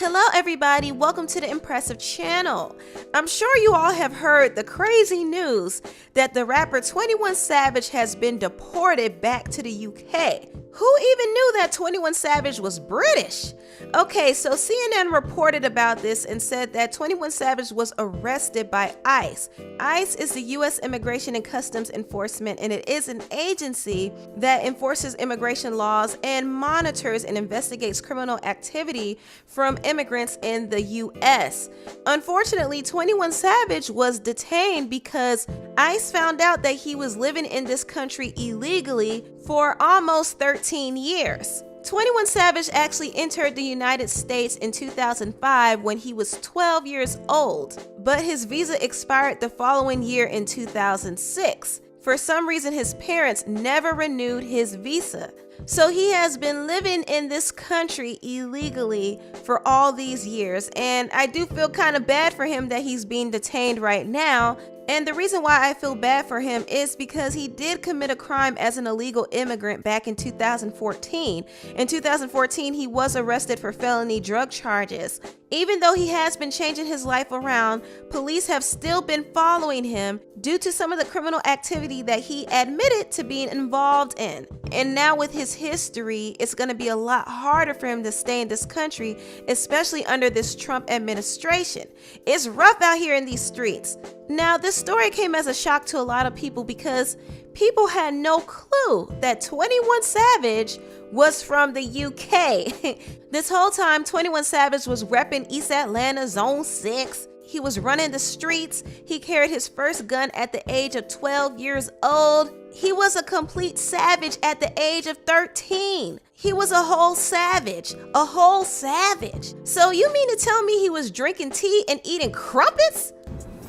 Hello everybody, welcome to the Impressive channel. I'm sure you all have heard the crazy news that the rapper 21 Savage has been deported back to the UK. Who even knew that 21 Savage was British? Okay, so CNN reported about this and said that 21 Savage was arrested by ICE. ICE is the US Immigration and Customs Enforcement, and it is an agency that enforces immigration laws and monitors and investigates criminal activity from immigrants in the US. Unfortunately, 21 Savage was detained because ICE found out that he was living in this country illegally for almost 13 years. 21 Savage actually entered the United States in 2005 when he was 12 years old, but his visa expired the following year in 2006. For some reason, his parents never renewed his visa. So he has been living in this country illegally for all these years, and I do feel kind of bad for him that he's being detained right now. And the reason why I feel bad for him is because he did commit a crime as an illegal immigrant back in 2014. In 2014, he was arrested for felony drug charges. Even though he has been changing his life around, police have still been following him due to some of the criminal activity that he admitted to being involved in. And now with his history, it's going to be a lot harder for him to stay in this country, especially under this Trump administration. It's rough out here in these streets. Now, this story came as a shock to a lot of people because people had no clue that 21 Savage was from the UK. This whole time, 21 Savage was repping East Atlanta Zone 6. He was running the streets. He carried his first gun at the age of 12 years old. He was a complete savage at the age of 13. He was a whole savage, a whole savage. So you mean to tell me he was drinking tea and eating crumpets?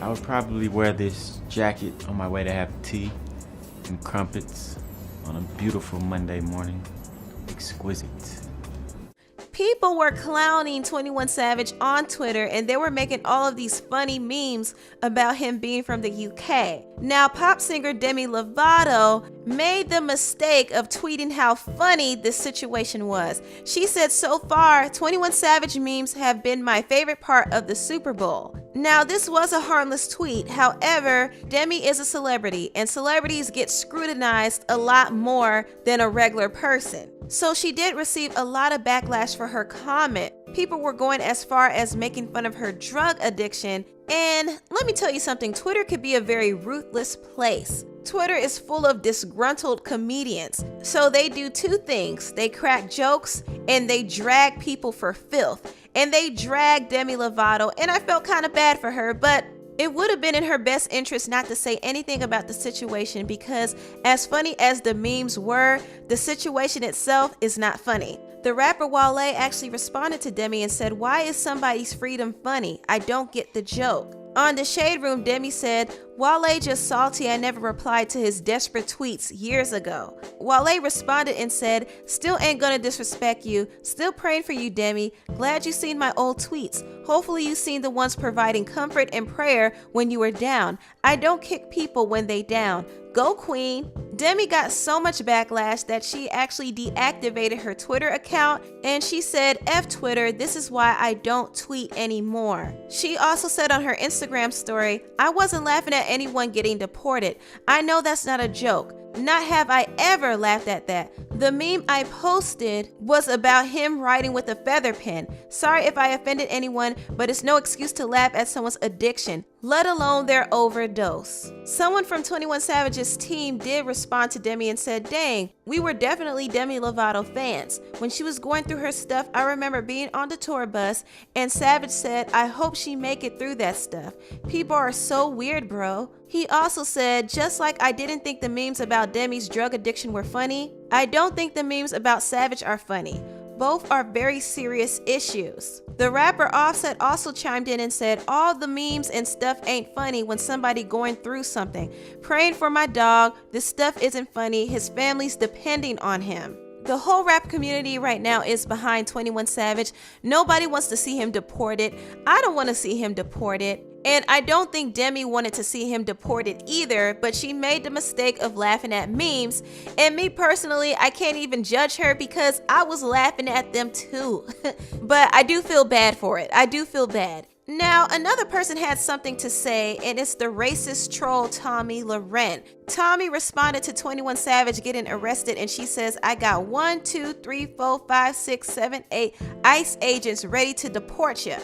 I would probably wear this jacket on my way to have tea and crumpets on a beautiful Monday morning. Exquisite. People were clowning 21 Savage on Twitter, and they were making all of these funny memes about him being from the UK. Now, pop singer Demi Lovato made the mistake of tweeting how funny this situation was. She said, "So far, 21 Savage memes have been my favorite part of the Super Bowl." Now, this was a harmless tweet. However, Demi is a celebrity, and celebrities get scrutinized a lot more than a regular person. So she did receive a lot of backlash for her comment. People were going as far as making fun of her drug addiction. And let me tell you something, Twitter could be a very ruthless place. Twitter is full of disgruntled comedians. So they do two things. They crack jokes and they drag people for filth. And they dragged Demi Lovato, and I felt kind of bad for her, but it would have been in her best interest not to say anything about the situation, because as funny as the memes were, the situation itself is not funny. The rapper Wale actually responded to Demi and said, "Why is somebody's freedom funny? I don't get the joke." On the Shade Room, Demi said, "Wale just salty I never replied to his desperate tweets years ago." Wale responded and said, "Still ain't gonna disrespect you. Still praying for you, Demi. Glad you seen my old tweets. Hopefully you seen the ones providing comfort and prayer when you were down. I don't kick people when they down. Go Queen." Demi got so much backlash that she actually deactivated her Twitter account, and she said, "F Twitter, this is why I don't tweet anymore." She also said on her Instagram story, "I wasn't laughing at anyone getting deported. I know that's not a joke. Not have I ever laughed at that. The meme I posted was about him writing with a feather pen. Sorry if I offended anyone, but it's no excuse to laugh at someone's addiction, let alone their overdose." Someone from 21 Savage's team did respond to Demi and said, "Dang, we were definitely Demi Lovato fans. When she was going through her stuff, I remember being on the tour bus and Savage said, 'I hope she make it through that stuff. People are so weird, bro.'" He also said, "Just like I didn't think the memes about Demi's drug addiction were funny, I don't think the memes about Savage are funny. Both are very serious issues." The rapper Offset also chimed in and said, "All the memes and stuff ain't funny when somebody going through something. Praying for my dog, this stuff isn't funny, his family's depending on him." The whole rap community right now is behind 21 Savage. Nobody wants to see him deported. I don't want to see him deported. And I don't think Demi wanted to see him deported either, but she made the mistake of laughing at memes. And me personally, I can't even judge her because I was laughing at them too. But I do feel bad for it. I do feel bad. Now, another person had something to say, and it's the racist troll Tomi Lahren. Tomi responded to 21 Savage getting arrested, and she says, I got 1, 2, 3, 4, 5, 6, 7, 8 ICE agents ready to deport you.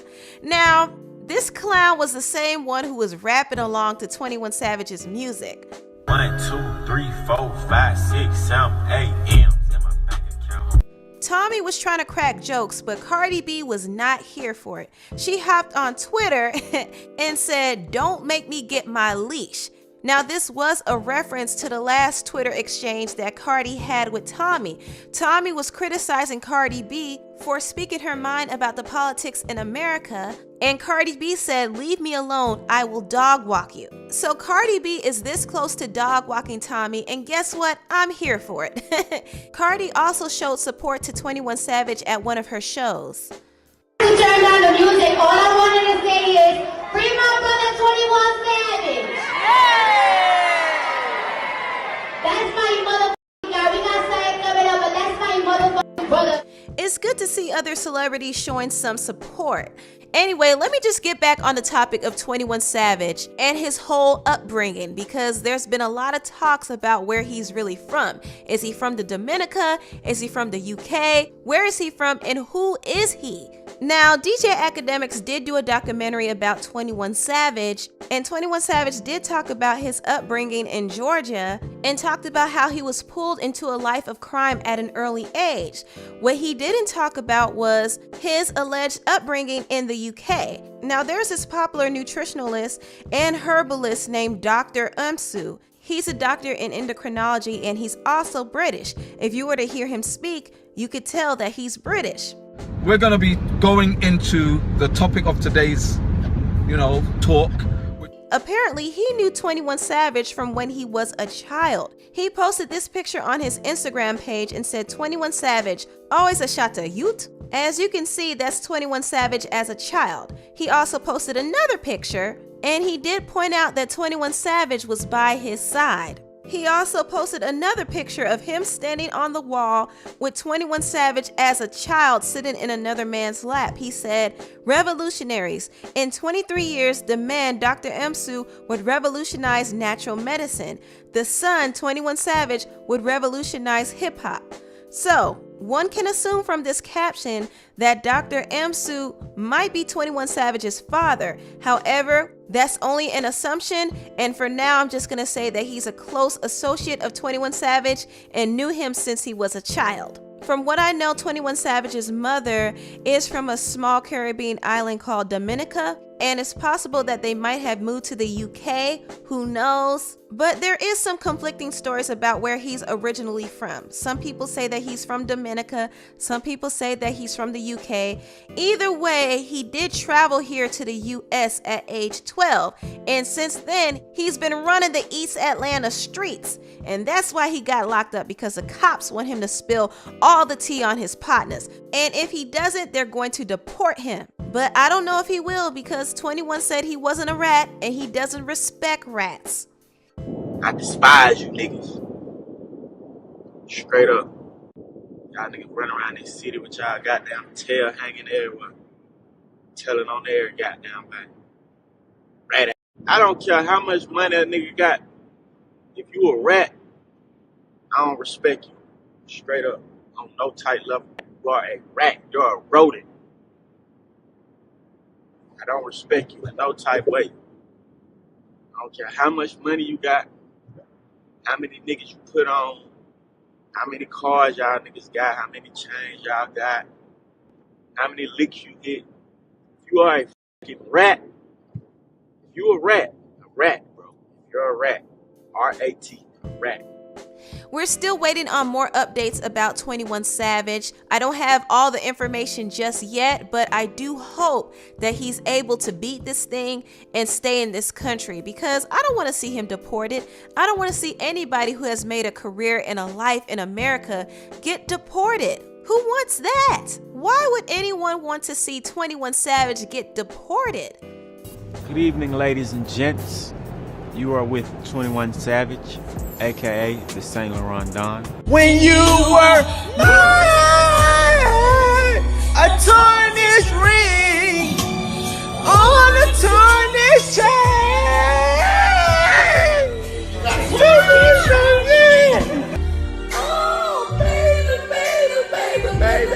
Now, this clown was the same one who was rapping along to 21 Savage's music. 1, 2, 3, 4, 5, 6, 7, 8 M's in my bank account. Tomi was trying to crack jokes, but Cardi B was not here for it. She hopped on Twitter and said, don't make me get my leash. Now, this was a reference to the last Twitter exchange that Cardi had with Tomi. Tomi was criticizing Cardi B for speaking her mind about the politics in America, and Cardi B said, leave me alone, I will dog walk you. So Cardi B is this close to dog walking Tomi, and guess what? I'm here for it. Cardi also showed support to 21 Savage at one of her shows. To turn down the music, all I wanted to say is, free my brother 21 Savage. That's my motherfucking guy. We got Syed coming up, but that's my motherfucking brother. It's good to see other celebrities showing some support. Anyway, let me just get back on the topic of 21 Savage and his whole upbringing, because there's been a lot of talks about where he's really from. Is he from the Dominica? Is he from the UK? Where is he from, and who is he? Now, DJ Academics did do a documentary about 21 Savage, and 21 Savage did talk about his upbringing in Georgia and talked about how he was pulled into a life of crime at an early age. What he didn't talk about was his alleged upbringing in the UK. Now, there's this popular nutritionalist and herbalist named Dr. Umsu. He's a doctor in endocrinology, and he's also British. If you were to hear him speak, you could tell that he's British. We're going to be going into the topic of today's, talk. Apparently, he knew 21 Savage from when he was a child. He posted this picture on his Instagram page and said, 21 Savage, always a shatta youth. As you can see, that's 21 Savage as a child. He also posted another picture, and he did point out that 21 Savage was by his side. He also posted another picture of him standing on the wall with 21 Savage as a child sitting in another man's lap. He said, revolutionaries. In 23 years, the man, Dr. Umsu, would revolutionize natural medicine. The son, 21 Savage, would revolutionize hip hop. So, one can assume from this caption that Dr. Umsu might be 21 Savage's father. However, that's only an assumption, and for now I'm just gonna say that he's a close associate of 21 Savage and knew him since he was a child. From what I know, 21 Savage's mother is from a small Caribbean island called Dominica, and it's possible that they might have moved to the UK, who knows? But there is some conflicting stories about where he's originally from. Some people say that he's from Dominica, some people say that he's from the UK. Either way, he did travel here to the US at age 12, and since then, he's been running the East Atlanta streets, and that's why he got locked up, because the cops want him to spill all the tea on his partners, and if he doesn't, they're going to deport him. But I don't know if he will, because 21 said he wasn't a rat and he doesn't respect rats. I despise you niggas. Straight up. Y'all niggas run around this city with y'all goddamn tail hanging everywhere. Telling on every goddamn thing. Rat ass. I don't care how much money that nigga got. If you a rat, I don't respect you. Straight up. On no tight level. You are a rat. You're a rodent. I don't respect you in no type way. I don't care how much money you got, how many niggas you put on, how many cars y'all niggas got, how many chains y'all got, how many licks you hit. If you are a fucking rat, if you a rat, bro. If you're a rat, R-A-T, a rat. We're still waiting on more updates about 21 Savage. I don't have all the information just yet, but I do hope that he's able to beat this thing and stay in this country, because I don't want to see him deported. I don't want to see anybody who has made a career and a life in America get deported. Who wants that? Why would anyone want to see 21 Savage get deported? Good evening, ladies and gents. You are with 21 Savage, aka the Saint Laurent Don. When you were a tarnished ring on a tarnished chain. Oh, baby, baby, baby, baby.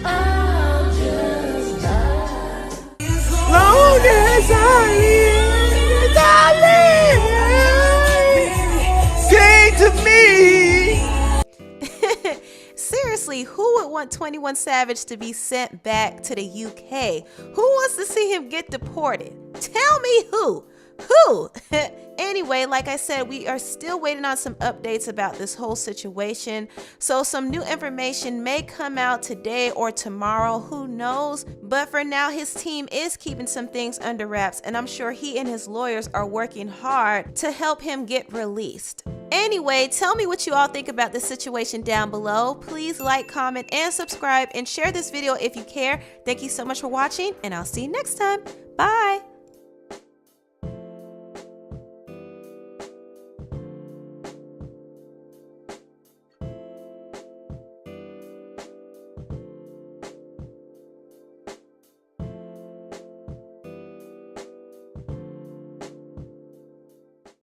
I'll just die. Long as I live, sing to me. Seriously, who would want 21 Savage to be sent back to the UK? Who wants to see him get deported? Tell me who. Who? Anyway, like I said, we are still waiting on some updates about this whole situation. So some new information may come out today or tomorrow, who knows? But for now, his team is keeping some things under wraps, and I'm sure he and his lawyers are working hard to help him get released. Anyway, tell me what you all think about this situation down below. Please like, comment, and subscribe, and share this video if you care. Thank you so much for watching, and I'll see you next time. Bye.